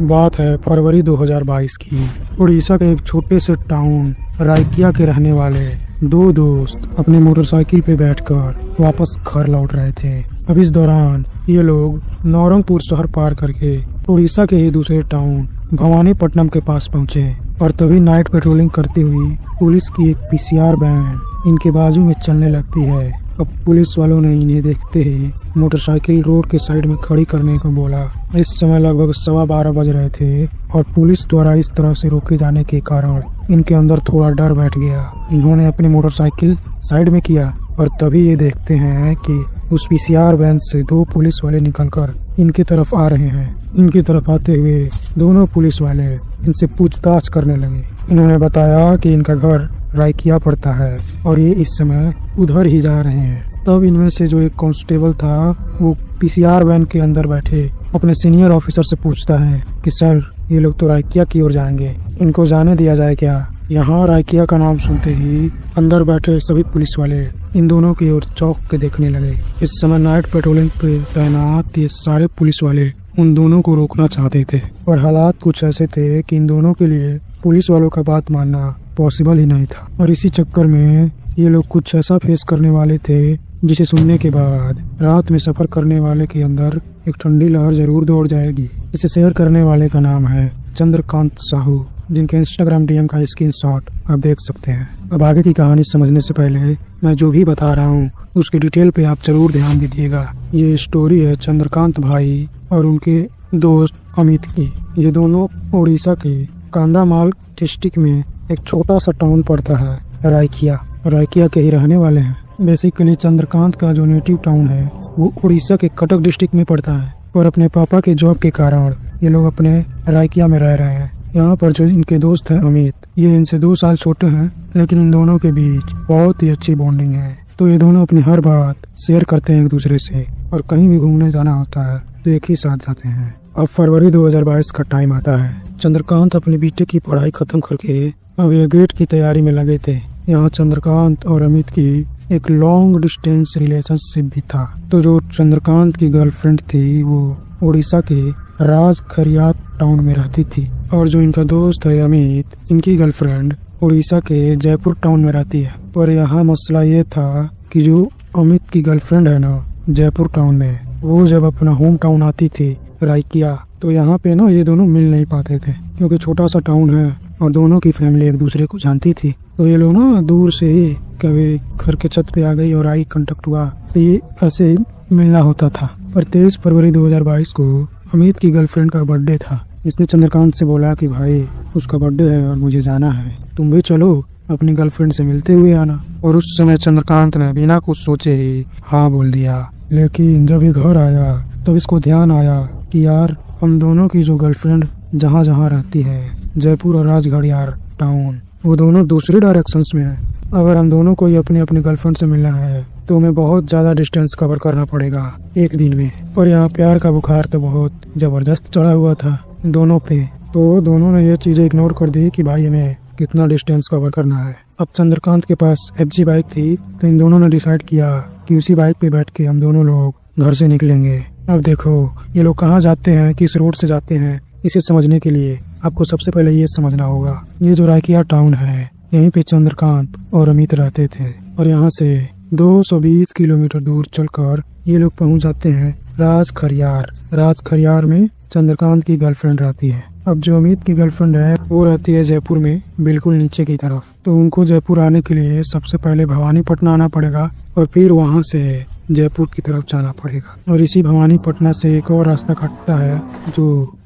बात है फरवरी 2022 की। उड़ीसा के एक छोटे से टाउन रायकिया के रहने वाले दो दोस्त अपने मोटरसाइकिल पे बैठकर वापस घर लौट रहे थे। अब इस दौरान ये लोग नौरंगपुर शहर पार करके उड़ीसा के ही दूसरे टाउन भवानीपट्टनम के पास पहुंचे और तभी नाइट पेट्रोलिंग करती हुई पुलिस की एक पीसीआर वैन इनके बाजू में चलने लगती है। अब पुलिस वालों ने इन्हें देखते ही मोटरसाइकिल रोड के साइड में खड़ी करने को बोला। इस समय लगभग 12:15 बज रहे थे और पुलिस द्वारा इस तरह से रोके जाने के कारण इनके अंदर थोड़ा डर बैठ गया। इन्होंने अपनी मोटरसाइकिल साइड में किया और तभी ये देखते हैं कि उस पीसीआर वैन से दो पुलिस वाले निकलकर इनकी तरफ आ रहे हैं। इनकी तरफ आते हुए दोनों पुलिस वाले इनसे पूछताछ करने लगे। इन्होंने बताया कि इनका घर रायकिया पड़ता है और ये इस समय उधर ही जा रहे हैं। तब इनमें से जो एक कांस्टेबल था वो पीसीआर वैन के अंदर बैठे अपने सीनियर ऑफिसर से पूछता है कि सर, ये लोग तो रायकिया की ओर जाएंगे, इनको जाने दिया जाए क्या? यहाँ रायकिया का नाम सुनते ही अंदर बैठे सभी पुलिस वाले इन दोनों की ओर चौंक के देखने लगे। इस समय नाइट पेट्रोलिंग पे तैनात ये सारे पुलिस वाले उन दोनों को रोकना चाहते थे और हालात कुछ ऐसे थे कि इन दोनों के लिए पुलिस वालों का बात मानना पॉसिबल ही नहीं था। और इसी चक्कर में ये लोग कुछ ऐसा फेस करने वाले थे जिसे सुनने के बाद रात में सफर करने वाले के अंदर एक ठंडी लहर जरूर दौड़ जाएगी। इसे शेयर करने वाले का नाम है चंद्रकांत साहू, जिनके इंस्टाग्राम डीएम का स्क्रीनशॉट आप देख सकते हैं। अब आगे की कहानी समझने से पहले मैं जो भी बता रहा हूँ उसकी डिटेल पे आप जरूर ध्यान दीजिएगा। ये स्टोरी है चंद्रकांत भाई और उनके दोस्त अमित की। ये दोनों उड़ीसा के कांधामाल डिस्ट्रिक्ट में एक छोटा सा टाउन पड़ता है रायकिया के ही रहने वाले हैं। बेसिकली चंद्रकांत का जो नेटिव टाउन है वो उड़ीसा के कटक डिस्ट्रिक्ट में पड़ता है और अपने पापा के जॉब के कारण ये लोग अपने रायकिया में रह रहे हैं। यहाँ पर जो इनके दोस्त हैं अमित, ये इनसे 2 साल छोटे हैं, लेकिन इन दोनों के बीच बहुत ही अच्छी बॉन्डिंग है। तो ये दोनों अपनी हर बात शेयर करते हैं एक दूसरे से और कहीं भी घूमने जाना होता है तो एक ही साथ जाते हैं। अब फरवरी 2022 का टाइम आता है। चंद्रकांत अपनी बीटेक की पढ़ाई खत्म करके अब ये गेट की तैयारी में लगे थे। यहाँ चंद्रकांत और अमित की एक लॉन्ग डिस्टेंस रिलेशनशिप भी था। तो जो चंद्रकांत की गर्लफ्रेंड थी वो उड़ीसा के राजखरियार टाउन में रहती थी और जो इनका दोस्त है अमित, इनकी गर्लफ्रेंड उड़ीसा के जयपुर टाउन में रहती है। पर यहाँ मसला ये था कि जो अमित की गर्लफ्रेंड है ना जयपुर टाउन में, वो जब अपना होम टाउन आती थी रायकिया, तो यहाँ पे ना ये दोनों मिल नहीं पाते थे क्योंकि छोटा सा टाउन है और दोनों की फैमिली एक दूसरे को जानती थी। तो ये लोग ना दूर से ही कभी घर के छत पे आ गई और आई कांटेक्ट हुआ तो ये ऐसे ही मिलना होता था। पर 23 फरवरी 2022 को अमित की गर्लफ्रेंड का बर्थडे था। इसने चंद्रकांत से बोला कि भाई उसका बर्थडे है और मुझे जाना है, तुम भी चलो, अपनी गर्लफ्रेंड से मिलते हुए आना। और उस समय चंद्रकांत ने बिना कुछ सोचे ही हाँ बोल दिया। लेकिन जब ये घर आया तब इसको ध्यान आया कि यार हम दोनों की जो गर्लफ्रेंड जहाँ जहाँ रहती है जयपुर और राजखरियार टाउन, वो दोनों दूसरे डायरेक्शंस में है। अगर हम दोनों को ही अपनी अपनी गर्लफ्रेंड से मिलना है तो हमें बहुत ज़्यादा डिस्टेंस कवर करना पड़ेगा एक दिन में। और यहाँ प्यार का बुखार तो बहुत ज़बरदस्त चढ़ा हुआ था दोनों पे। तो दोनों ने ये चीज़ें इग्नोर कर दी कि भाई हमें कितना डिस्टेंस कवर करना है। अब चंद्रकांत के पास FG बाइक थी तो इन दोनों ने डिसाइड किया कि उसी बाइक पे बैठ के हम दोनों लोग घर से निकलेंगे। अब देखो ये लोग कहाँ जाते हैं, किस रोड से जाते हैं, इसे समझने के लिए आपको सबसे पहले ये समझना होगा। ये जो रायकिया टाउन है यहीं पे चंद्रकांत और अमित रहते थे और यहाँ से 220 किलोमीटर दूर चलकर ये लोग पहुँच जाते हैं राजखरियार में चंद्रकांत की गर्लफ्रेंड रहती है। अब जो अमित की गर्लफ्रेंड है वो रहती है जयपुर में बिल्कुल नीचे की तरफ। तो उनको जयपुर आने के लिए सबसे पहले भवानीपट्टनम आना पड़ेगा और फिर वहाँ से जयपुर की तरफ जाना पड़ेगा। और इसी भवानीपट्टनम से एक और रास्ता कटता है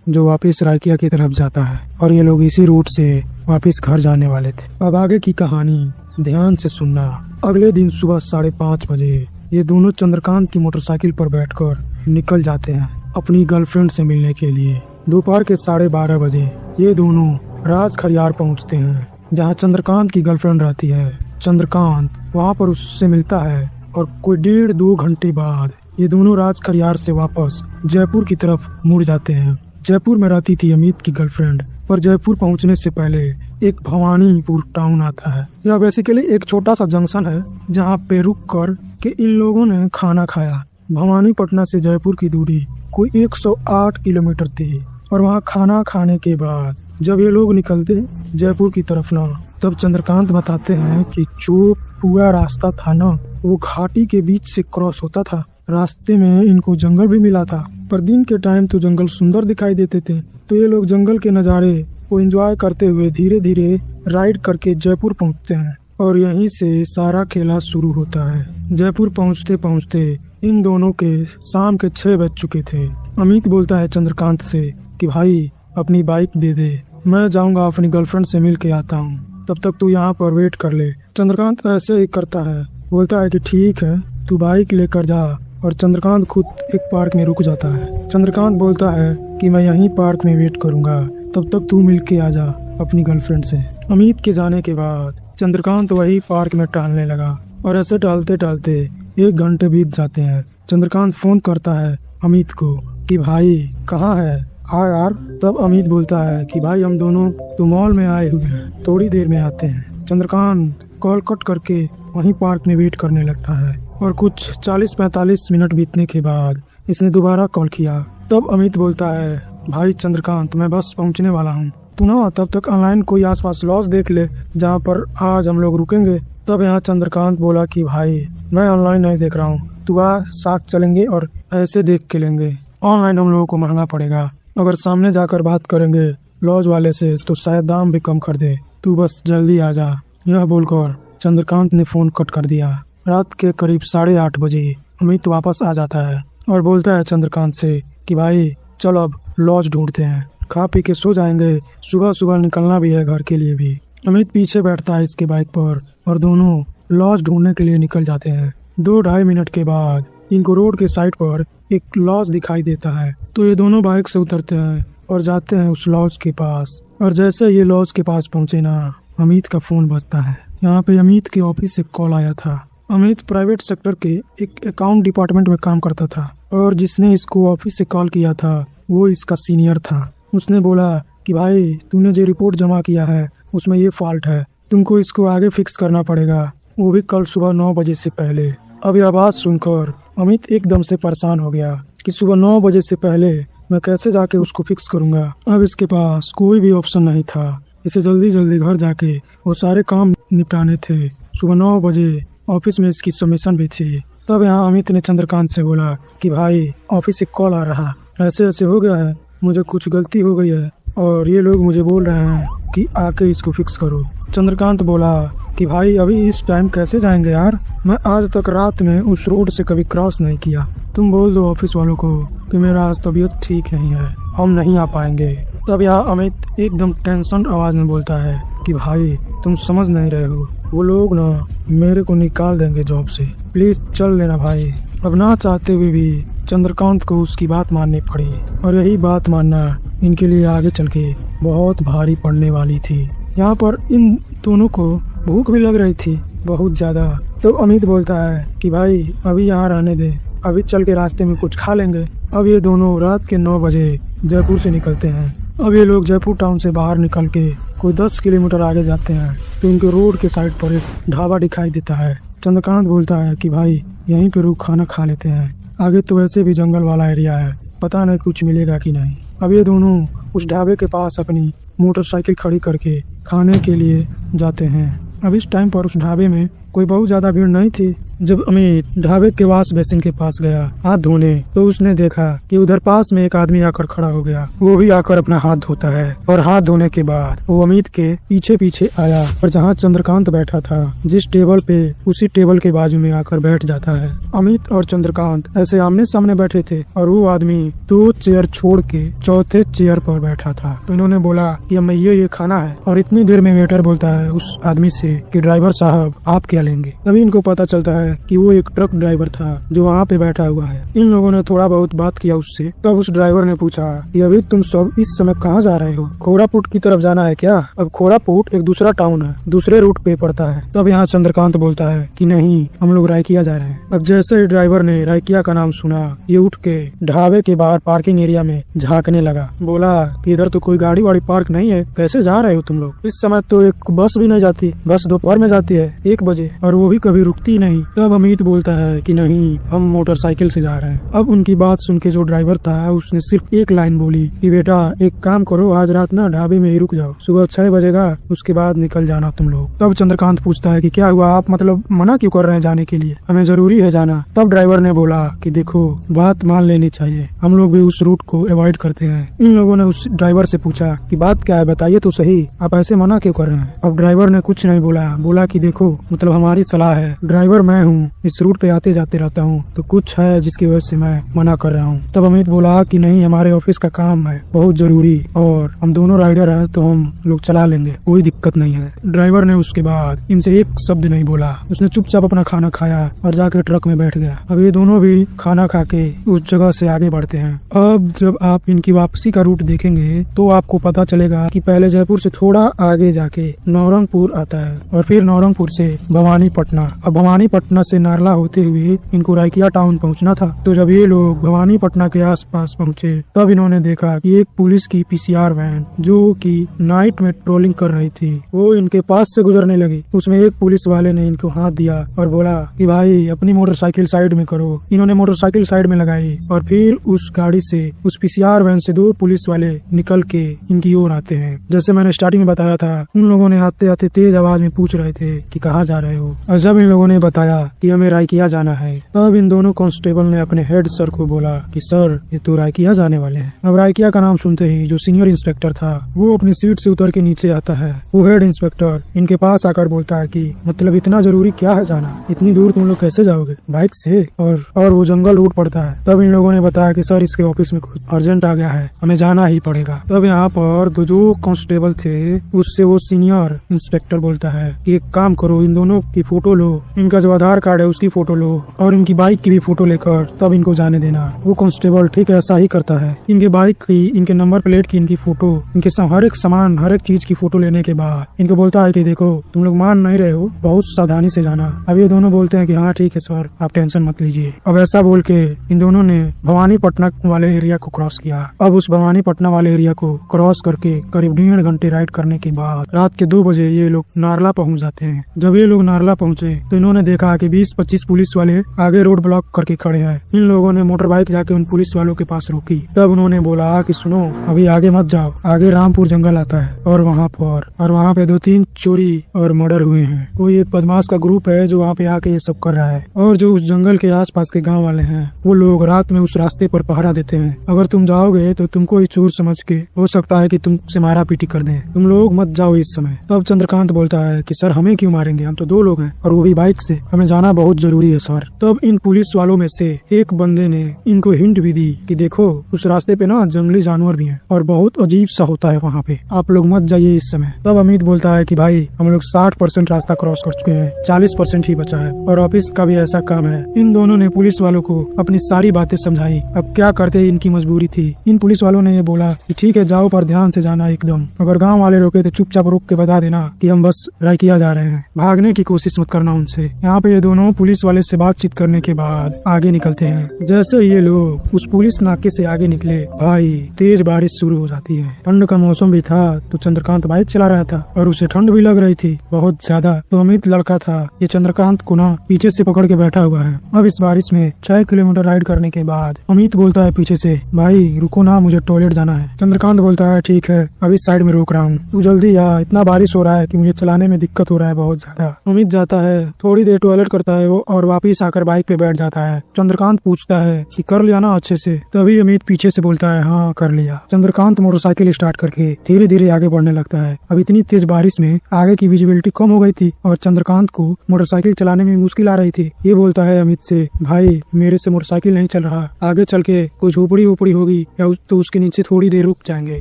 जो वापस रायकिया की तरफ जाता है और ये लोग इसी रूट से वापस घर जाने वाले थे। अब आगे की कहानी ध्यान से सुनना। अगले दिन सुबह 5:30 बजे ये दोनों चंद्रकांत की मोटरसाइकिल पर बैठकर निकल जाते हैं अपनी गर्लफ्रेंड से मिलने के लिए। दोपहर के 12:30 बजे ये दोनों राजखरियार पहुंचते हैं जहां चंद्रकांत की गर्लफ्रेंड रहती है। चंद्रकांत वहां पर उससे मिलता है और कोई 1.5-2 घंटे बाद ये दोनों राजखरियार से वापस जयपुर की तरफ मुड़ जाते हैं। जयपुर में रहती थी अमित की गर्लफ्रेंड, पर जयपुर पहुंचने से पहले एक भवानीपुर टाउन आता है। यह बेसिकली एक छोटा सा जंक्शन है जहां पे रुक कर के इन लोगों ने खाना खाया। भवानीपट्टनम से जयपुर की दूरी कोई 108 किलोमीटर थी और वहाँ खाना खाने के बाद जब ये लोग निकलते जयपुर की तरफ ना, तब चंद्रकांत बताते हैं कि जो पूरा रास्ता था ना, वो घाटी के बीच से क्रॉस होता था। रास्ते में इनको जंगल भी मिला था, पर दिन के टाइम तो जंगल सुंदर दिखाई देते थे। तो ये लोग जंगल के नज़ारे को एंजॉय करते हुए धीरे धीरे राइड करके जयपुर पहुंचते हैं और यहीं से सारा खेला शुरू होता है। जयपुर पहुंचते पहुंचते इन दोनों के शाम के 6 बज चुके थे। अमित बोलता है चंद्रकांत से कि भाई अपनी बाइक दे दे, मैं जाऊंगा अपनी गर्लफ्रेंड से मिल के आता हूँ, तब तक तू यहाँ पर वेट कर ले। चंद्रकांत ऐसे ही करता है, बोलता है कि ठीक है तू बाइक लेकर जा, और चंद्रकांत खुद एक पार्क में रुक जाता है। चंद्रकांत बोलता है कि मैं यहीं पार्क में वेट करूंगा, तब तक तू मिल के आ जा अपनी गर्लफ्रेंड से। अमित के जाने के बाद चंद्रकांत वही पार्क में टहलने लगा और ऐसे टहलते टहलते 1 घंटे बीत जाते हैं। चंद्रकांत फोन करता है अमित को कि भाई कहाँ है, आ यार। तब अमित बोलता है कि भाई हम दोनों तो मॉल में आए हुए हैं, थोड़ी देर में आते हैं। चंद्रकांत कॉल कट करके वहीं पार्क में वेट करने लगता है और कुछ 40-45 मिनट बीतने के बाद इसने दोबारा कॉल किया। तब अमित बोलता है भाई चंद्रकांत मैं बस पहुंचने वाला हूं, तू ना तब तक ऑनलाइन कोई आसपास लॉज देख ले जहां पर आज हम लोग रुकेंगे। तब यहाँ चंद्रकांत बोला कि भाई मैं ऑनलाइन नहीं देख रहा हूँ, तू आ साथ चलेंगे और ऐसे देख के लेंगे। ऑनलाइन हम लोगों को महंगा पड़ेगा, अगर सामने जाकर बात करेंगे लॉज वाले से तो शायद दाम भी कम कर दे, तू बस जल्दी आ जा। यह बोलकर चंद्रकांत ने फोन कट कर दिया। रात के करीब 8:30 बजे अमित वापस आ जाता है और बोलता है चंद्रकांत से कि भाई चल अब लॉज ढूंढते हैं, खा पी के सो जाएंगे, सुबह सुबह निकलना भी है घर के लिए भी। अमित पीछे बैठता है इसके बाइक पर और दोनों लॉज ढूंढने के लिए निकल जाते हैं। 2-2.5 मिनट के बाद इनको रोड के साइड पर एक लॉज दिखाई देता है, तो ये दोनों बाइक से उतरते हैं और जाते हैं उस लॉज के पास। और जैसे ये लॉज के पास पहुंचे ना, अमित का फोन बजता है। यहाँ पे अमित के ऑफिस से कॉल आया था। अमित प्राइवेट सेक्टर के एक अकाउंट डिपार्टमेंट में काम करता था और जिसने इसको ऑफिस से कॉल किया था वो इसका सीनियर था। उसने बोला कि भाई तूने जो रिपोर्ट जमा किया है उसमें ये फॉल्ट है, तुमको इसको आगे फिक्स करना पड़ेगा, वो भी कल सुबह 9 बजे से पहले। अब यह बात सुनकर अमित एकदम से परेशान हो गया कि सुबह 9 बजे से पहले मैं कैसे जाके उसको फिक्स करूंगा। अब इसके पास कोई भी ऑप्शन नहीं था, इसे जल्दी जल्दी घर जाके वो सारे काम निपटाने थे। सुबह 9 बजे ऑफिस में इसकी सबमिशन भी थी। तब यहाँ अमित ने चंद्रकांत से बोला कि भाई ऑफिस से कॉल आ रहा, ऐसे ऐसे हो गया है, मुझे कुछ गलती हो गई है और ये लोग मुझे बोल रहे हैं कि आके इसको फिक्स करो। चंद्रकांत बोला कि भाई अभी इस टाइम कैसे जाएंगे यार, मैं आज तक रात में उस रोड से कभी क्रॉस नहीं किया, तुम बोल दो ऑफिस वालों को कि मेरा आज तबीयत ठीक नहीं है, हम नहीं आ पाएंगे। तब यहाँ अमित एकदम टेंशन आवाज में बोलता है कि भाई तुम समझ नहीं रहे हो, वो लोग ना मेरे को निकाल देंगे जॉब से, प्लीज चल लेना भाई। अब ना चाहते हुए भी चंद्रकांत को उसकी बात माननी पड़ी और यही बात मानना इनके लिए आगे चल के बहुत भारी पड़ने वाली थी। यहाँ पर इन दोनों को भूख भी लग रही थी बहुत ज्यादा। तो अमित बोलता है कि भाई अभी यहाँ रहने दे, अभी चल के रास्ते में कुछ खा लेंगे। अब ये दोनों रात के 9 बजे जयपुर से निकलते हैं। अब ये लोग जयपुर टाउन से बाहर निकल के कोई 10 किलोमीटर आगे जाते हैं तो इनके रोड के साइड पर एक ढाबा दिखाई देता है। चंद्रकांत बोलता है कि भाई यहीं पे रुक खाना खा लेते हैं, आगे तो वैसे भी जंगल वाला एरिया है, पता नहीं कुछ मिलेगा कि नहीं। अब ये दोनों उस ढाबे के पास अपनी मोटरसाइकिल खड़ी करके खाने के लिए जाते हैं। अब इस टाइम पर उस ढाबे में कोई बहुत ज्यादा भीड़ नहीं थी। जब अमित ढाबे के वॉश बेसिन के पास गया हाथ धोने, तो उसने देखा कि उधर पास में एक आदमी आकर खड़ा हो गया। वो भी आकर अपना हाथ धोता है और हाथ धोने के बाद वो अमित के पीछे पीछे आया और जहाँ चंद्रकांत बैठा था जिस टेबल पे, उसी टेबल के बाजू में आकर बैठ जाता है। अमित और चंद्रकांत ऐसे आमने सामने बैठे थे और वो आदमी 2 चेयर छोड़ के चौथे चेयर पर बैठा था। तो इन्होंने बोला कि हमें ये खाना है और इतनी देर में वेटर बोलता है उस आदमी से कि ड्राइवर साहब आप क्या लेंगे। तभी इनको पता चलता है कि वो एक ट्रक ड्राइवर था जो वहाँ पे बैठा हुआ है। इन लोगों ने थोड़ा बहुत बात किया उससे। तब उस ड्राइवर ने पूछा कि अभी तुम सब इस समय कहाँ जा रहे हो, खोरापुट की तरफ जाना है क्या। अब खोरापुट एक दूसरा टाउन है, दूसरे रूट पे पड़ता है। तब यहाँ चंद्रकांत बोलता है कि नहीं, हम लोग रायकिया जा रहे हैं। अब जैसे ही ड्राइवर ने रायकिया का नाम सुना, ये उठ के ढाबे के बाहर पार्किंग एरिया में झांकने लगा। बोला कि इधर तो कोई गाड़ी वाड़ी पार्क नहीं है, कैसे जा रहे हो तुम लोग। इस समय तो एक बस भी नहीं जाती, बस दोपहर में जाती है 1 बजे और वो भी कभी रुकती नहीं। तब अमित बोलता है कि नहीं, हम मोटरसाइकिल से जा रहे हैं। अब उनकी बात सुन के जो ड्राइवर था उसने सिर्फ एक लाइन बोली कि बेटा एक काम करो, आज रात ना ढाबे में ही रुक जाओ, सुबह 6 बजेगा उसके बाद निकल जाना तुम लोग। तब चंद्रकांत पूछता है कि क्या हुआ, आप मतलब मना क्यों कर रहे हैं जाने के लिए, हमें जरूरी है जाना। तब ड्राइवर ने बोला कि देखो बात मान लेनी चाहिए, हम लोग भी उस रूट को अवॉइड करते हैं। इन लोगों ने उस ड्राइवर से पूछा कि बात क्या है, बताइए तो सही, आप ऐसे मना क्यों कर रहे हैं। अब ड्राइवर ने कुछ नहीं बोला कि देखो मतलब हमारी सलाह है, ड्राइवर मैं हूँ, इस रूट पे आते जाते रहता हूँ, तो कुछ है जिसकी वजह से मैं मना कर रहा हूँ। तब अमित बोला कि नहीं, हमारे ऑफिस का काम है बहुत जरूरी और हम दोनों राइडर हैं तो हम लोग चला लेंगे, कोई दिक्कत नहीं है। ड्राइवर ने उसके बाद इनसे एक शब्द नहीं बोला, उसने चुपचाप अपना खाना खाया और जाके ट्रक में बैठ गया। अब ये दोनों भी खाना खा के उस जगह से आगे बढ़ते हैं। अब जब आप इनकी वापसी का रूट देखेंगे तो आपको पता चलेगा कि पहले जयपुर से थोड़ा आगे जाके नौरंगपुर आता है और फिर नौरंगपुर से भवानीपटना। अब भवानीपटना से नारला होते हुए इनको रायकिया टाउन पहुंचना था। तो जब ये लोग भवानीपटना के आसपास पहुंचे तब इन्होंने देखा कि एक पुलिस की पीसीआर वैन जो कि नाइट में ट्रोलिंग कर रही थी वो इनके पास से गुजरने लगी। उसमें एक पुलिस वाले ने इनको हाथ दिया और बोला कि भाई अपनी मोटरसाइकिल साइड में करो। इन्होंने मोटरसाइकिल साइड में लगाई और फिर उस गाड़ी से, उस पीसीआर वैन से 2 पुलिस वाले निकल के इनकी ओर आते हैं। जैसे मैंने स्टार्टिंग में बताया था, उन लोगों ने आते आते तेज आवाज में पूछ रहे थे कि कहाँ जा रहे हो, और जब इन लोगों ने बताया कि हमें रायकिया जाना है तब इन दोनों कांस्टेबल ने अपने हेड सर को बोला कि सर ये तो रायकिया जाने वाले हैं। अब रायकिया का नाम सुनते ही जो सीनियर इंस्पेक्टर था वो अपनी सीट से उतर के नीचे आता है। वो हेड इंस्पेक्टर इनके पास आकर बोलता है कि मतलब इतना जरूरी क्या है जाना, इतनी दूर तुम लोग कैसे जाओगे, बाइक से, और वो जंगल रूट पड़ता है। तब इन लोगों ने बताया कि सर इसके ऑफिस में कुछ अर्जेंट आ गया है, हमें जाना ही पड़ेगा। तब यहाँ पर जो कांस्टेबल थे उससे वो सीनियर इंस्पेक्टर बोलता है कि एक काम करो, इन दोनों की फोटो लो, इनका जो आधार कार्ड है उसकी फोटो लो और इनकी बाइक की भी फोटो लेकर तब इनको जाने देना। वो कांस्टेबल ठीक है ऐसा ही करता है। इनके बाइक की, इनके नंबर प्लेट की, इनकी फोटो, इनके हर एक सामान, हर एक चीज की फोटो लेने के बाद इनको बोलता है कि देखो तुम लोग मान नहीं रहे हो, बहुत सावधानी से जाना। अब ये दोनों बोलते हैं कि हाँ ठीक है सर, आप टेंशन मत लीजिए। अब ऐसा बोल के इन दोनों ने भवानीपटना वाले एरिया को क्रॉस किया। अब उस भवानीपटना वाले एरिया को क्रॉस करके करीब 1.5 घंटे राइड करने के बाद रात के 2 बजे ये लोग नारला पहुंच जाते हैं। जब ये लोग नारला पहुंचे तो इन्होंने देखा कि 20-25 पुलिस वाले आगे रोड ब्लॉक करके खड़े हैं। इन लोगों ने मोटर बाइक जाके उन पुलिस वालों के पास रोकी। तब उन्होंने बोला कि सुनो अभी आगे मत जाओ, आगे रामपुर जंगल आता है और वहाँ पे 2-3 चोरी और मर्डर हुए हैं। कोई एक बदमाश का ग्रुप है जो वहाँ पे आके ये सब कर रहा है और जो उस जंगल के आसपास के गांव वाले हैं वो लोग रात में उस रास्ते पर पहरा देते हैं। अगर तुम जाओगे तो तुमको ही चोर समझ के हो सकता है कि तुमसे मारा पीटी कर दें, तुम लोग मत जाओ इस समय। तब चंद्रकांत बोलता है कि सर हमें क्यों मारेंगे, हम तो 2 लोग हैं और वो भी बाइक से, हमें जाना बहुत जरूरी है सर। तब इन पुलिस वालों में से एक बंदे ने इनको हिंट भी दी कि देखो उस रास्ते पे ना जंगली जानवर भी हैं और बहुत अजीब सा होता है वहाँ पे, आप लोग मत जाइए इस समय। तब अमित बोलता है कि भाई हम लोग 60% रास्ता क्रॉस कर चुके हैं, 40% ही बचा है और ऑफिस का भी ऐसा काम है। इन दोनों ने पुलिस वालों को अपनी सारी बातें समझाई। अब क्या करते, इनकी मजबूरी थी। इन पुलिस वालों ने ये बोला कि ठीक है जाओ पर ध्यान से जाना एकदम, अगर गांव वाले रोके तो चुपचाप रोक के बता देना कि हम बस रायकिया जा रहे हैं, भागने की कोशिश मत करना उनसे। यहाँ पे ये दोनों पुलिस वाले से बातचीत करने के बाद आगे निकलते हैं। जैसे ये लोग उस पुलिस नाके से आगे निकले भाई तेज बारिश शुरू हो जाती है। ठंड का मौसम भी था तो चंद्रकांत बाइक चला रहा था और उसे ठंड भी लग रही थी बहुत ज्यादा। तो अमित लड़का था ये चंद्रकांत को ना पीछे से पकड़ के बैठा हुआ है। अब इस बारिश में 6 किलोमीटर राइड करने के बाद अमित बोलता है पीछे से, भाई रुको ना मुझे टॉयलेट जाना है। चंद्रकांत बोलता है ठीक है अभी साइड में रोक रहा हूँ, तू जल्दी आ, इतना बारिश हो रहा है कि मुझे चलाने में दिक्कत हो रहा है बहुत ज्यादा। अमित जाता है, थोड़ी देर टॉयलेट करता है वो और वापिस आकर बाइक पे बैठ जाता है। चंद्रकांत पूछता है कि कर लिया ना अच्छे से। तभी अमित पीछे से बोलता है हाँ कर लिया। चंद्रकांत मोटरसाइकिल स्टार्ट करके धीरे धीरे आगे बढ़ने लगता है। अब इतनी तेज बारिश में आगे की विजिबिलिटी कम हो गई थी और चंद्रकांत को मोटरसाइकिल चलाने में मुश्किल आ रही थी। ये बोलता है अमित से, भाई मेरे से मोटरसाइकिल नहीं चल रहा, आगे चल के कोई झोपड़ी उपड़ी होगी या तो उसके नीचे थोड़ी देर रुक जाएंगे।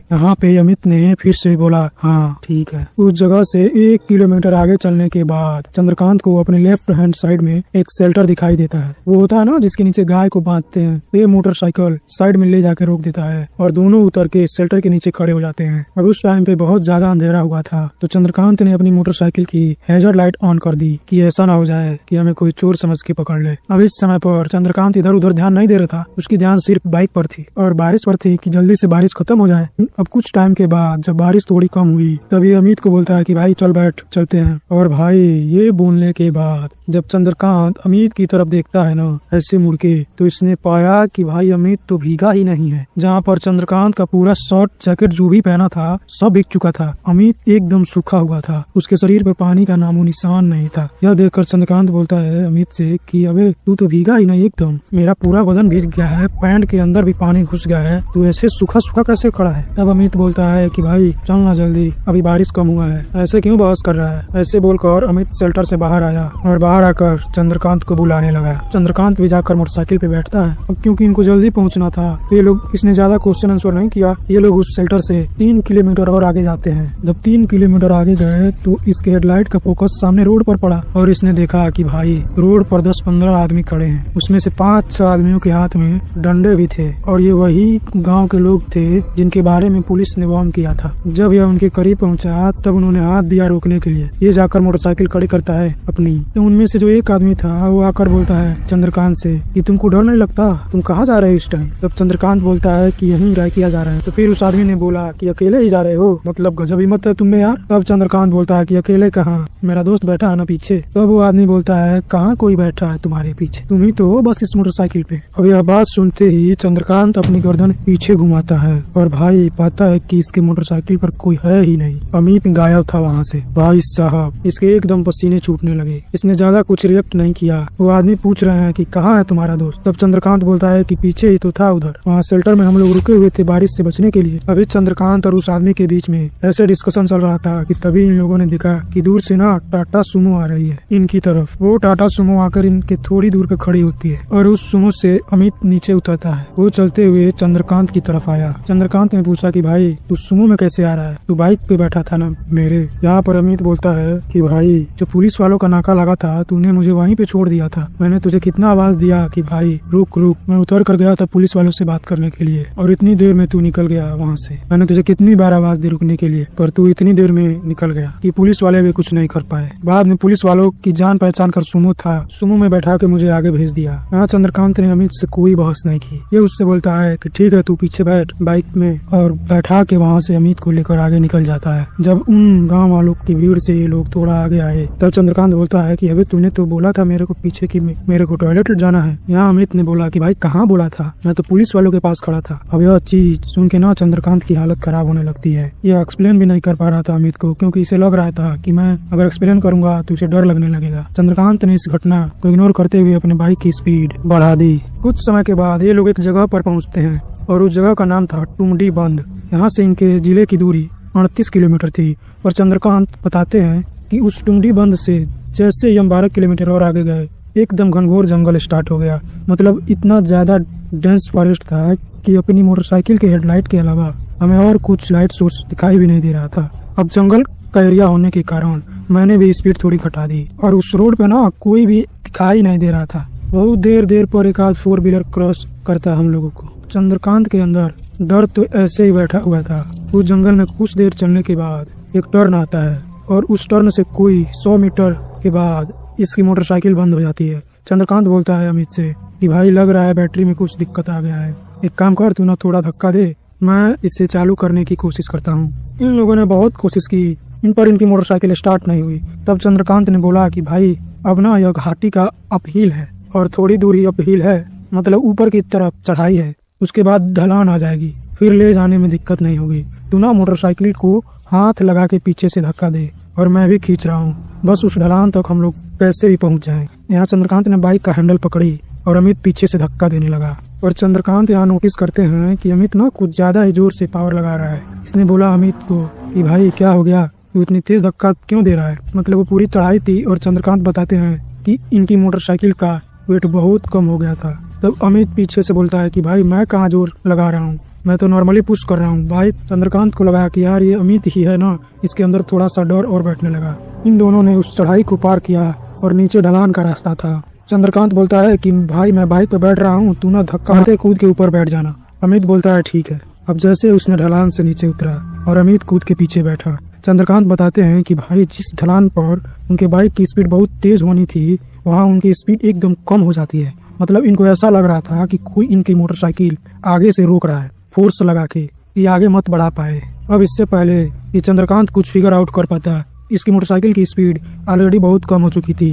यहाँ पे अमित ने फिर से बोला हाँ ठीक है। उस जगह से 1 किलोमीटर आगे चलने के बाद चंद्रकांत को अपने लेफ्ट हैंड साइड में एक शेल्टर दिखाई देता है। वो होता है ना जिसके नीचे गाय को बांधते हैं। ये मोटरसाइकिल साइड में ले जाके रोक देता है और दोनों उतर के शेल्टर के नीचे खड़े हो जाते हैं। अब उस टाइम पे बहुत ज्यादा अंधेरा हुआ था तो चंद्रकांत ने अपनी मोटरसाइकिल की हैजर्ड लाइट ऑन कर दी कि ऐसा ना हो जाए कि हमें कोई चोर समझ के पकड़ ले। अब इस समय पर चंद्रकांत इधर उधर ध्यान नहीं दे रहा था, उसकी ध्यान सिर्फ बाइक पर थी और बारिश पर थी कि जल्दी से बारिश खत्म हो जाए। अब कुछ टाइम के बाद जब बारिश थोड़ी कम हुई तभी अमित को बोलता है कि भाई चल बैठ चलते हैं। और भाई ये बोलने के बाद जब जब चंद्रकांत अमित की तरफ देखता है ना ऐसे मुड़ के, तो इसने पाया कि भाई अमित तो भीगा ही नहीं है। जहाँ पर चंद्रकांत का पूरा शर्ट जैकेट जो भी पहना था सब भीग चुका था। अमित एकदम सूखा हुआ था, उसके शरीर पर पानी का नामो निशान नहीं था। यह देखकर चंद्रकांत बोलता है अमित से कि अबे तू तो भीगा ही नहीं, एकदम मेरा पूरा बदन भीग गया है, पैंट के अंदर भी पानी घुस गया है, तू ऐसे सूखा सूखा कैसे खड़ा है। तब अमित बोलता है कि भाई चलना जल्दी, अभी बारिश कम हुआ है, ऐसे क्यों बहस कर रहा है। ऐसे बोलकर अमित शेल्टर से बाहर आया और बाहर आकर चंद्रकांत को बुलाने लगा। चंद्रकांत भी जाकर मोटरसाइकिल पे बैठता है। अब क्योंकि इनको जल्दी पहुंचना था, ये लोग इसने ज्यादा क्वेश्चन आंसर नहीं किया। ये लोग उस शेल्टर से 3 किलोमीटर और आगे जाते हैं। जब 3 किलोमीटर आगे गए तो इसके हेडलाइट का फोकस सामने रोड पर पड़ा और इसने देखा कि भाई रोड पर 10-15 आदमी खड़े हैं। उसमें से 5-6 आदमियों के हाथ में डंडे भी थे और ये वही गाँव के लोग थे जिनके बारे में पुलिस ने वार्न किया था। जब यह उनके करीब पहुंचा तब उन्होंने हाथ दिया रोकने के लिए। ये जाकर मोटरसाइकिल खड़ी करता है अपनी, तो उनमें से जो एक आदमी था वो आकर बोलता है चंद्रकांत से कि तुमको डर नहीं लगता, तुम कहाँ जा रहे हो इस टाइम। तब चंद्रकांत बोलता है कि यहीं राय किया जा रहा है। तो फिर उस आदमी ने बोला कि अकेले ही जा रहे हो, मतलब गजब हिम्मत है तुम्हें यार। तब चंद्रकांत बोलता है कि अकेले कहाँ, मेरा दोस्त बैठा है ना पीछे। तब वो आदमी बोलता है कहाँ कोई बैठा है तुम्हारे पीछे, तुम ही तो हो बस इस मोटरसाइकिल पे। अब यह बात सुनते ही चंद्रकांत अपनी गर्दन पीछे घुमाता है और भाई पाता है कि इसके मोटरसाइकिल पर कोई है ही नहीं। अमित गायब था वहाँ से। भाई साहब इसके एकदम पसीने छूटने लगे। इसने ज्यादा कुछ रिएक्ट नहीं किया। वो आदमी पूछ रहे हैं कि कहाँ है तुम्हारा दोस्त। तब चंद्रकांत बोलता है कि पीछे ही तो था उधर, वहाँ शेल्टर में हम लोग रुके हुए थे बारिश से बचने के लिए। अभी चंद्रकांत और उस आदमी के बीच में ऐसे डिस्कशन चल रहा था कि तभी इन लोगों ने देखा कि दूर से ना टाटा सुमो आ रही है इनकी तरफ। वो टाटा सुमो आकर इनके थोड़ी दूर पे खड़ी होती है और उस सुमो से अमित नीचे उतरता है। वो चलते हुए चंद्रकांत की तरफ आया। चंद्रकांत ने पूछा कि भाई तू सुमो में कैसे आ रहा है, तू बाइक पे बैठा था ना मेरे। यहाँ पर अमित बोलता है कि भाई जो पुलिस वालों का नाका लगा था तूने मुझे वहीं पे छोड़ दिया था। मैंने तुझे कितना आवाज दिया कि भाई रुक रुक। मैं उतर कर गया था पुलिस वालों से बात करने के लिए और इतनी देर में तू निकल गया वहाँ से। मैंने तुझे कितनी बार आवाज दी रुकने के लिए, पर तू इतनी देर में निकल गया कि पुलिस वाले भी कुछ नहीं कर पाए। बाद में पुलिस वालों की जान पहचान कर सुमो था, सुमो में बैठा के मुझे आगे भेज दिया। यहाँ चंद्रकांत ने अमित से कोई बहस नहीं की। ये उससे बोलता है कि ठीक है तू पीछे बैठ बाइक में, और बैठा के वहाँ से अमित को लेकर आगे निकल जाता है। जब उन गाँव वालों की भीड़ से ये लोग थोड़ा आगे आए तब चंद्रकांत बोलता है कि अबे तूने तो बोला था मेरे को पीछे कि मेरे को टॉयलेट जाना है। यहाँ अमित ने बोला कि भाई कहाँ बोला था, मैं तो पुलिस वालों के पास खड़ा था। अब यह चीज सुन के ना चंद्रकांत की हालत खराब होने लगती है। यह एक्सप्लेन भी नहीं कर पा रहा था अमित को, क्योंकि इसे लग रहा था कि मैं अगर एक्सप्लेन करूंगा तो उसे डर लगने लगेगा। चंद्रकांत ने इस घटना को इग्नोर करते हुए अपने बाइक की स्पीड बढ़ा दी। कुछ समय के बाद ये लोग एक जगह पर पहुँचते हैं और उस जगह का नाम था टुमडी बंद। यहाँ से इनके जिले की दूरी 38 किलोमीटर थी। और चंद्रकांत बताते हैं कि उस टुमडी बंद से जैसे ही हम 12 किलोमीटर और आगे गए एकदम घनघोर जंगल स्टार्ट हो गया। मतलब इतना ज्यादा डेंस फॉरेस्ट था कि अपनी मोटरसाइकिल के हेडलाइट के अलावा हमें और कुछ लाइट सोर्स दिखाई भी नहीं दे रहा था। अब जंगल का एरिया होने के कारण मैंने भी स्पीड थोड़ी घटा दी और उस रोड पे ना कोई भी दिखाई नहीं दे रहा था। बहुत देर पर एक आध 4 व्हीलर क्रॉस करता हम लोगों को। चंद्रकांत के अंदर डर तो ऐसे ही बैठा हुआ था। उस जंगल में कुछ देर चलने के बाद एक टर्न आता है और उस टर्न से कोई 100 मीटर के बाद इसकी मोटरसाइकिल बंद हो जाती है। चंद्रकांत बोलता है अमित से कि भाई लग रहा है बैटरी में कुछ दिक्कत आ गया है, एक काम कर तू ना थोड़ा धक्का दे, मैं इसे चालू करने की कोशिश करता हूँ। इन लोगों ने बहुत कोशिश की, इन पर इनकी मोटरसाइकिल स्टार्ट नहीं हुई। तब चंद्रकांत ने बोला कि भाई अब ना यह घाटी का अपहिल है और थोड़ी दूरी अपहिल है, मतलब ऊपर की तरफ चढ़ाई है, उसके बाद ढलान आ जाएगी, फिर ले जाने में दिक्कत नहीं होगी। तू ना मोटरसाइकिल को हाथ लगा के पीछे से धक्का दे और मैं भी खींच रहा हूँ, बस उस ढलान तक हम लोग कैसे भी पहुँच जाएं। यहाँ चंद्रकांत ने बाइक का हैंडल पकड़ी और अमित पीछे से धक्का देने लगा। और चंद्रकांत यहाँ नोटिस करते हैं कि अमित ना कुछ ज्यादा ही जोर से पावर लगा रहा है। इसने बोला अमित को कि भाई क्या हो गया, तू इतनी तेज धक्का क्यों दे रहा है। मतलब वो पूरी चढ़ाई थी और चंद्रकांत बताते हैं कि इनकी मोटरसाइकिल का वेट बहुत कम हो गया था। तब अमित पीछे से बोलता है कि भाई मैं कहाँ जोर लगा रहा हूँ, मैं तो नॉर्मली पुश कर रहा हूँ। भाई चंद्रकांत को लगा कि यार ये अमित ही है ना, इसके अंदर थोड़ा सा डर और बैठने लगा। इन दोनों ने उस चढ़ाई को पार किया और नीचे ढलान का रास्ता था। चंद्रकांत बोलता है कि भाई मैं बाइक पे बैठ रहा हूँ, तू ना धक्का मारते कूद के ऊपर बैठ जाना। अमित बोलता है ठीक है। अब जैसे उसने ढलान से नीचे उतरा और अमित कूद के पीछे बैठा। चंद्रकांत बताते हैं कि भाई जिस ढलान पर उनके बाइक की स्पीड बहुत तेज होनी थी वहाँ उनकी स्पीड एकदम कम हो जाती है। मतलब इनको ऐसा लग रहा था कि कोई इनकी मोटरसाइकिल आगे से रोक रहा है फोर्स लगा के कि आगे मत बढ़ा पाए। अब इससे पहले कि चंद्रकांत कुछ फिगर आउट कर पाता, इसकी मोटरसाइकिल की स्पीड ऑलरेडी बहुत कम हो चुकी थी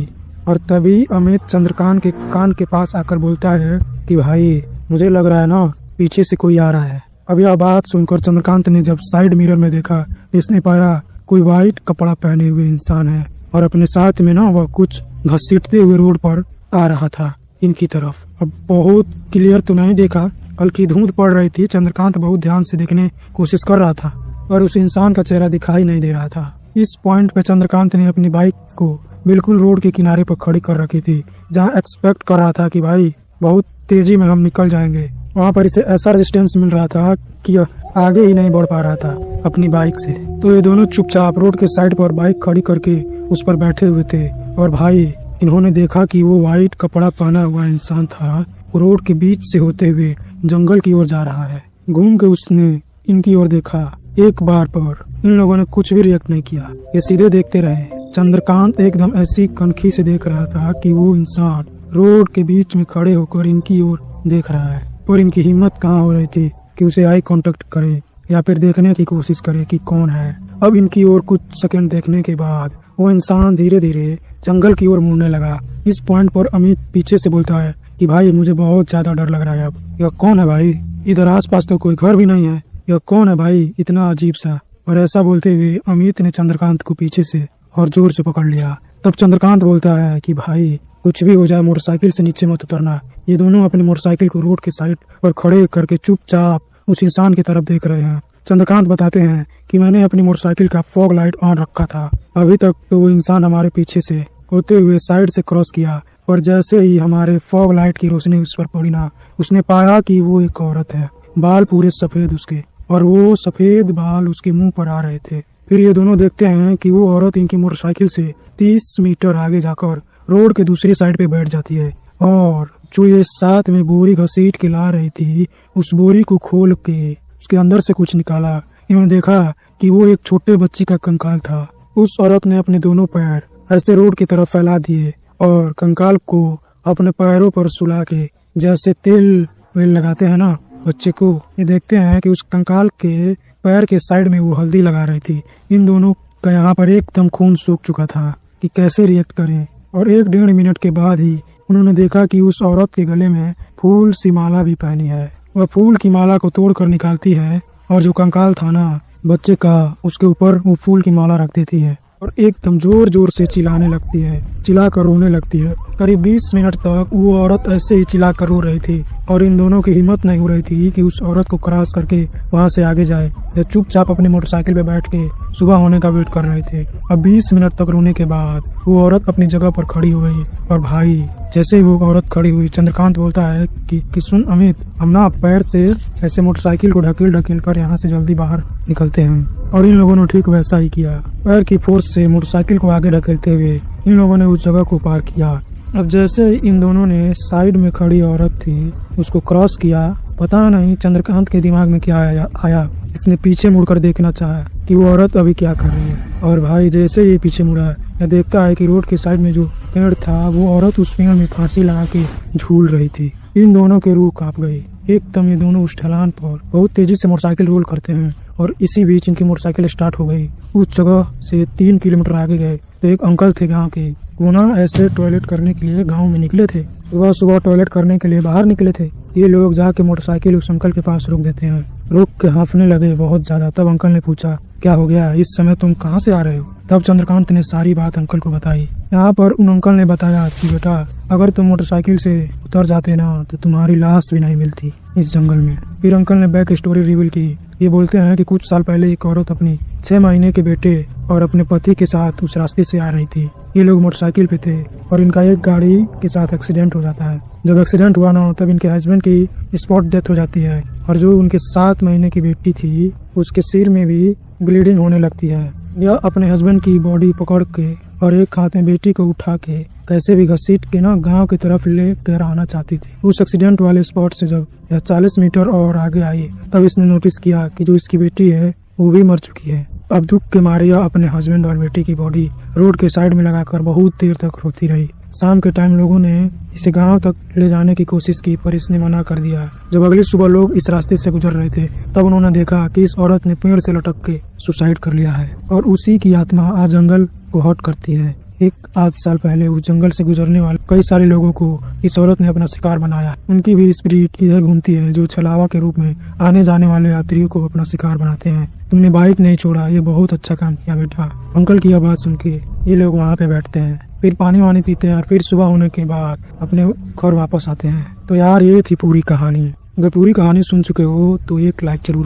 और तभी अमित चंद्रकांत के कान के पास आकर बोलता है कि भाई मुझे लग रहा है ना पीछे से कोई आ रहा है। अब यह बात सुनकर चंद्रकांत ने जब साइड मिरर में देखा तो इसने पाया कोई व्हाइट कपड़ा पहने हुए इंसान है और अपने साथ में ना वह कुछ घसीटते हुए रोड पर आ रहा था इनकी तरफ। अब बहुत क्लियर तो नहीं देखा, हल्की धुंध पड़ रही थी। चंद्रकांत बहुत ध्यान से देखने की कोशिश कर रहा था और उस इंसान का चेहरा दिखाई नहीं दे रहा था। इस पॉइंट पे चंद्रकांत ने अपनी बाइक को बिल्कुल रोड के किनारे पर खड़ी कर रखी थी, जहां एक्सपेक्ट कर रहा था कि भाई बहुत तेजी में हम निकल जाएंगे। वहां पर इसे ऐसा रेजिस्टेंस मिल रहा था कि आगे ही नहीं बढ़ पा रहा था अपनी बाइक से। तो ये दोनों चुपचाप रोड के साइड पर बाइक खड़ी करके उस पर बैठे हुए थे और भाई इन्होंने देखा कि वो व्हाइट कपड़ा पहना हुआ इंसान था, वो रोड के बीच से होते हुए जंगल की ओर जा रहा है। घूम के उसने इनकी ओर देखा एक बार पर। इन लोगों ने कुछ भी रिएक्ट नहीं किया, ये सीधे देखते रहे। चंद्रकांत एकदम ऐसी कनखी से देख रहा था कि वो इंसान रोड के बीच में खड़े होकर इनकी ओर देख रहा है और इनकी हिम्मत कहाँ हो रही थी कि उसे आई कांटेक्ट करे या फिर देखने की कोशिश करे कि कौन है। अब इनकी ओर कुछ सेकंड देखने के बाद वो इंसान धीरे धीरे जंगल की ओर मुड़ने लगा। इस पॉइंट पर अमित पीछे से बोलता है कि भाई मुझे बहुत ज्यादा डर लग रहा है। अब यह कौन है भाई? इधर आसपास तो कोई घर भी नहीं है, यह कौन है भाई इतना अजीब सा? और ऐसा बोलते हुए अमित ने चंद्रकांत को पीछे से और जोर से पकड़ लिया। तब चंद्रकांत बोलता है कि भाई कुछ भी हो जाए मोटरसाइकिल से नीचे मत उतरना। ये दोनों अपनी मोटरसाइकिल को रोड के साइड पर खड़े करके चुपचाप उस इंसान की तरफ देख रहे हैं। चंद्रकांत बताते हैं कि मैंने अपनी मोटरसाइकिल का फॉग लाइट ऑन रखा था। अभी तक तो वो इंसान हमारे पीछे से होते हुए साइड से क्रॉस किया और जैसे ही हमारे फॉग लाइट की रोशनी उस पर पड़ी ना, उसने पाया कि वो एक औरत है। बाल पूरे सफेद उसके और वो सफेद बाल उसके मुंह पर आ रहे थे। फिर ये दोनों देखते हैं कि वो औरत इनकी मोटरसाइकिल से 30 मीटर आगे जाकर रोड के दूसरी साइड पे बैठ जाती है और जो ये साथ में बोरी घसीट के ला रही थी, उस बोरी को खोल के उसके अंदर से कुछ निकाला। इन्होंने देखा कि वो एक छोटे बच्ची का कंकाल था। उस औरत ने अपने दोनों पैर ऐसे रोड की तरफ फैला दिए और कंकाल को अपने पैरों पर सुला के जैसे तेल वेल लगाते हैं ना बच्चे को, ये देखते हैं कि उस कंकाल के पैर के साइड में वो हल्दी लगा रही थी। इन दोनों का यहाँ पर एकदम खून सूख चुका था कि कैसे रिएक्ट करें। और 1-1.5 मिनट के बाद ही उन्होंने देखा कि उस औरत के गले में फूल सी माला भी पहनी है। वह फूल की माला को तोड़ कर निकालती है और जो कंकाल था ना बच्चे का, उसके ऊपर वो फूल की माला रख देती है और एकदम जोर जोर से चिल्लाने लगती है, चिल्ला कर रोने लगती है। करीब 20 मिनट तक वो औरत ऐसे ही चिल्ला कर रो रही थी और इन दोनों की हिम्मत नहीं हो रही थी कि उस औरत को क्रॉस करके वहां से आगे जाए। ये चुपचाप अपनी मोटरसाइकिल पे बैठ के सुबह होने का वेट कर रहे थे। अब 20 मिनट तक रोने के बाद वो औरत अपनी जगह पर खड़ी हो गई और भाई जैसे ही वो औरत खड़ी हुई, चंद्रकांत बोलता है कि सुन अमित, हम ना पैर से ऐसे मोटरसाइकिल को ढकेल कर यहाँ से जल्दी बाहर निकलते हैं। और इन लोगों ने ठीक वैसा ही किया। पैर की फोर्स से मोटरसाइकिल को आगे ढकेलते हुए इन लोगों ने उस जगह को पार किया। अब जैसे इन दोनों ने साइड में खड़ी औरत थी उसको क्रॉस किया, पता नहीं चंद्रकांत के दिमाग में क्या आया। इसने पीछे मुड़कर देखना चाहा कि वो औरत अभी क्या कर रही है। और भाई जैसे ही पीछे मुड़ा, यह देखता है कि रोड के साइड में जो पेड़ था वो औरत उस पेड़ में फांसी लगा के झूल रही थी। इन दोनों के रूह कांप गई एकदम। ये दोनों उस ढलान पर बहुत तेजी से मोटरसाइकिल रोल करते हैं और इसी बीच इनकी मोटरसाइकिल स्टार्ट हो गई। उस जगह से 3 किलोमीटर आगे गए तो एक अंकल थे गांव के, वो ना ऐसे टॉयलेट करने के लिए गांव में निकले थे। सुबह सुबह टॉयलेट करने के लिए बाहर निकले थे। ये लोग जाके मोटरसाइकिल उस अंकल के पास रोक देते हैं। रोक के हांफने लगे बहुत ज्यादा। तब अंकल ने पूछा क्या हो गया, इस समय तुम कहाँ से आ रहे हो? तब चंद्रकांत ने सारी बात अंकल को बताई। यहाँ पर उन अंकल ने बताया कि बेटा अगर तुम मोटरसाइकिल से उतर जाते ना तो तुम्हारी लाश भी नहीं मिलती इस जंगल में। फिर अंकल ने बैक स्टोरी रिवील की। ये बोलते हैं कि कुछ साल पहले एक औरत अपनी 6 महीने के बेटे और अपने पति के साथ उस रास्ते से आ रही थी। ये लोग मोटरसाइकिल पे थे और इनका एक गाड़ी के साथ एक्सीडेंट हो जाता है। जब एक्सीडेंट हुआ ना तब इनके हस्बैंड की स्पॉट डेथ हो जाती है और जो उनके 7 महीने की बेटी थी उसके सिर में भी ब्लीडिंग होने लगती है। यह अपने हस्बैंड की बॉडी पकड़ के और एक हाथ में बेटी को उठा के कैसे भी घसीट के ना गांव की तरफ ले कर आना चाहती थी। उस एक्सीडेंट वाले स्पॉट से जब यह 40 मीटर और आगे आई तब इसने नोटिस किया कि जो इसकी बेटी है वो भी मर चुकी है। अब दुख के मारे यह अपने हस्बैंड और बेटी की बॉडी रोड के साइड में लगाकर बहुत देर तक रोती रही। शाम के टाइम लोगों ने इसे गांव तक ले जाने की कोशिश की पर इसने मना कर दिया। जब अगली सुबह लोग इस रास्ते से गुजर रहे थे तब उन्होंने देखा कि इस औरत ने पेड़ से लटक के सुसाइड कर लिया है और उसी की आत्मा आज जंगल को हॉट करती है। एक 8 साल पहले उस जंगल से गुजरने वाले कई सारे लोगों को इस औरत ने अपना शिकार बनाया। उनकी भी स्पिरिट इधर घूमती है, जो छलावा के रूप में आने जाने वाले यात्रियों को अपना शिकार बनाते हैं। तुमने बाइक नहीं छोड़ा, ये बहुत अच्छा काम किया बेटा। अंकल की आवाज सुन के ये लोग वहाँ पे बैठते हैं, फिर पानी वानी पीते हैं और फिर सुबह होने के बाद अपने घर वापस आते हैं। तो यार ये थी पूरी कहानी। अगर पूरी कहानी सुन चुके हो तो एक लाइक जरूर